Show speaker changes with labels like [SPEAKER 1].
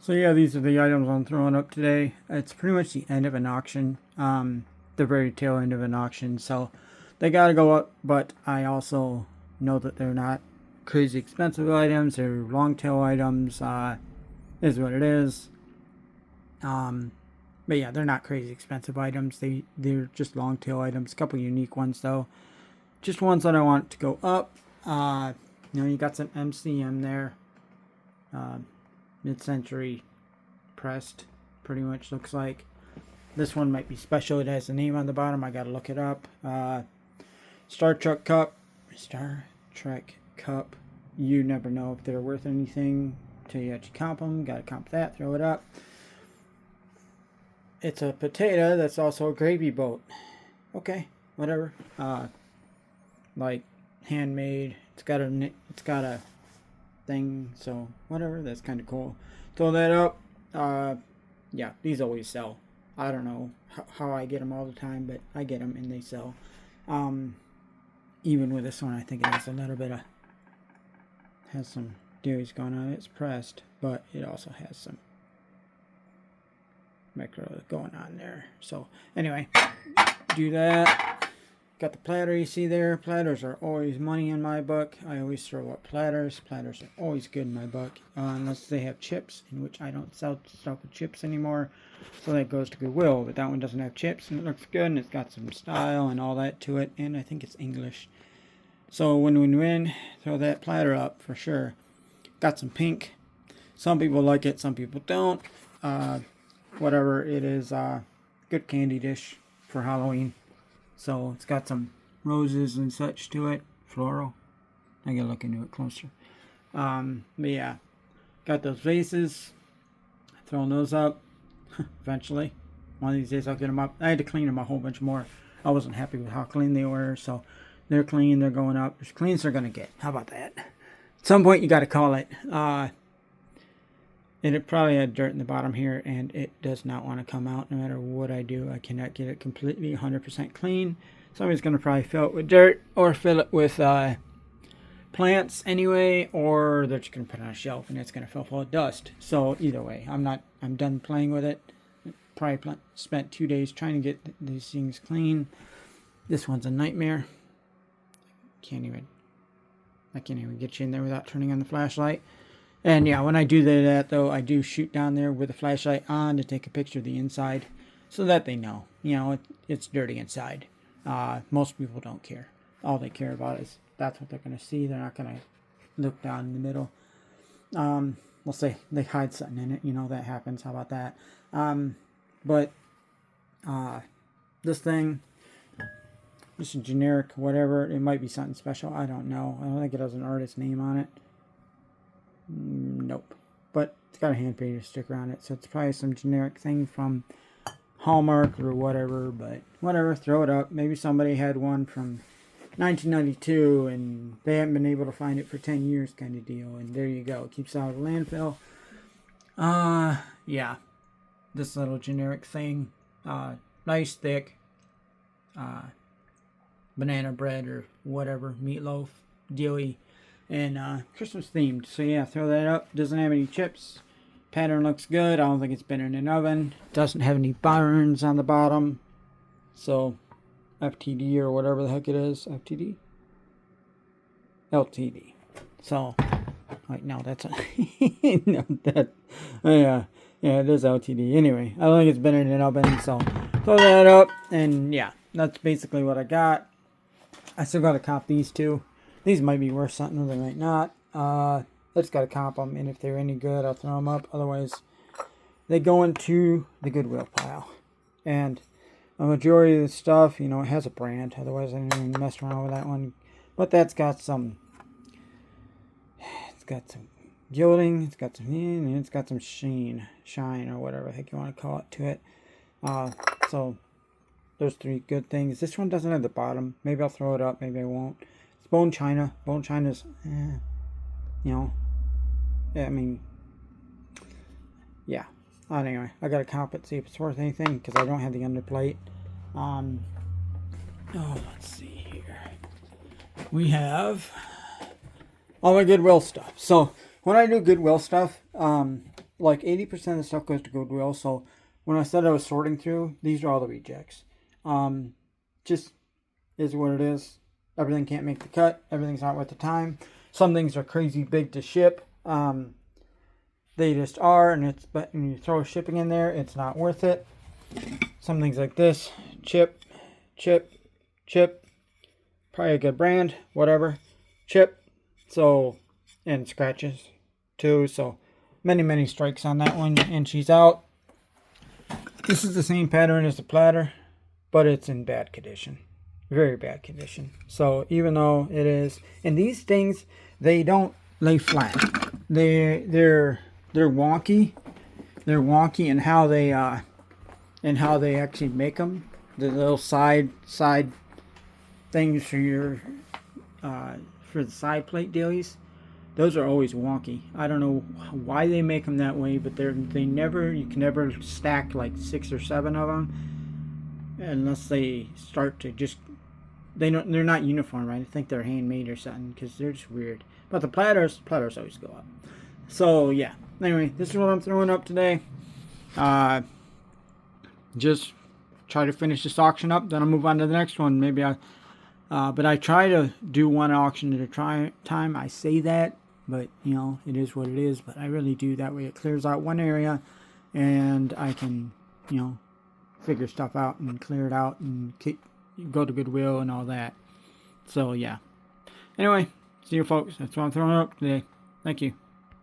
[SPEAKER 1] So yeah, these are the items I'm throwing up today. It's pretty much the end of an auction, the very tail end of an auction. So they gotta go up, but I also know that they're not crazy expensive items. They're long tail items. Is what it is. But yeah, they're not crazy expensive items. They're just long tail items. A couple unique ones though. Just ones that I want to go up. You got some MCM there. Mid-century pressed, pretty much looks like. This one might be special. It has a name on the bottom. I gotta look it up. Star Trek Cup. Star Trek Cup. You never know if they're worth anything till you actually comp them. Gotta comp that. Throw it up. It's a potato that's also a gravy boat. Okay, whatever. Like handmade. It's got a thing, so whatever. That's kind of cool. Throw that up. Yeah, these always sell. I don't know how I get them all the time, but I get them and they sell. Even with this one, I think it has a little bit of has some dews going on. It's pressed, but it also has some micro going on there. So anyway, do that. Got the platter you see there. Platters are always money in my book. I always throw up platters. Platters are always good in my book, unless they have chips, in which I don't sell stuff with chips anymore. So that goes to Goodwill, but that one doesn't have chips, and it looks good, and it's got some style and all that to it, and I think it's English. So win-win-win. Throw that platter up for sure. Got some pink. Some people like it, some people don't. Whatever, it is good candy dish for Halloween. So it's got some roses and such to it. Floral. I gotta look into it closer. But yeah. Got those vases. Throwing those up. Eventually. One of these days I'll get them up. I had to clean them a whole bunch more. I wasn't happy with how clean they were. So they're clean. They're going up. As clean as they're going to get. How about that? At some point you got to call it. It probably had dirt in the bottom here, and it does not want to come out no matter what I do. I cannot get it completely 100% clean. Somebody's going to probably fill it with dirt or fill it with plants anyway, or they're just going to put it on a shelf and it's going to fill full of dust. So either way, I'm done playing with it. Probably spent 2 days trying to get these things clean. This one's a nightmare. I can't even get you in there without turning on the flashlight. And yeah, when I do that though, I do shoot down there with the flashlight on to take a picture of the inside so that they know, it's dirty inside. Most people don't care. All they care about is that's what they're going to see. They're not going to look down in the middle. We'll say they hide something in it. That happens. How about that? But this thing, just a generic whatever. It might be something special. I don't know. I don't think it has an artist name on it. Nope. But it's got a hand painted sticker on it, so it's probably some generic thing from Hallmark or whatever. But whatever, throw it up. Maybe somebody had one from 1992 and they haven't been able to find it for 10 years kind of deal, and there you go. It keeps out of the landfill. Yeah. This little generic thing. Nice thick banana bread or whatever, meatloaf, dealy. And Christmas themed. So yeah, throw that up. Doesn't have any chips. Pattern looks good. I don't think it's been in an oven. Doesn't have any burns on the bottom. So FTD or whatever the heck it is. FTD? LTD. So wait, no, that's no, that yeah, it is LTD. Anyway, I don't think it's been in an oven, so throw that up, and yeah, that's basically what I got. I still gotta cop these two. These might be worth something, they might not. I just gotta comp them, and if they're any good, I'll throw them up. Otherwise, they go into the Goodwill pile. And a majority of the stuff, it has a brand. Otherwise, I didn't even mess around with that one. But that's got some. It's got some gilding. It's got some shine, or whatever I think you want to call it to it. So those three good things. This one doesn't have the bottom. Maybe I'll throw it up. Maybe I won't. Bone china. Bone china's, yeah, I mean, yeah. Anyway, I gotta comp it, see if it's worth anything, because I don't have the underplate. Let's see here. We have all my Goodwill stuff. So when I do Goodwill stuff, like 80% of the stuff goes to Goodwill. So when I said I was sorting through, these are all the rejects. Just is what it is. Everything can't make the cut. Everything's not worth the time. Some things are crazy big to ship. They just are, and but when you throw shipping in there, it's not worth it. Some things like this, chip, probably a good brand, whatever, chip. So, and scratches too. So many strikes on that one, and she's out. This is the same pattern as the platter, but it's in bad condition, very bad condition. So even though it is, and these things, they don't lay flat. They're wonky. They're wonky in how they actually make them. The little side things for your for the side plate dealies. Those are always wonky. I don't know why they make them that way, but you can never stack like 6 or 7 of them unless they start to just, they're not uniform, right? I think they're handmade or something, because they're just weird. But the platters always go up. So yeah. Anyway, this is what I'm throwing up today. Just try to finish this auction up, then I'll move on to the next one. Maybe but I try to do one auction at a time. I say that, but you know, it is what it is. But I really do, that way it clears out one area, and I can, you know, figure stuff out and clear it out and go to Goodwill and all that. So yeah. Anyway, see you folks. That's what I'm throwing up today. Thank you.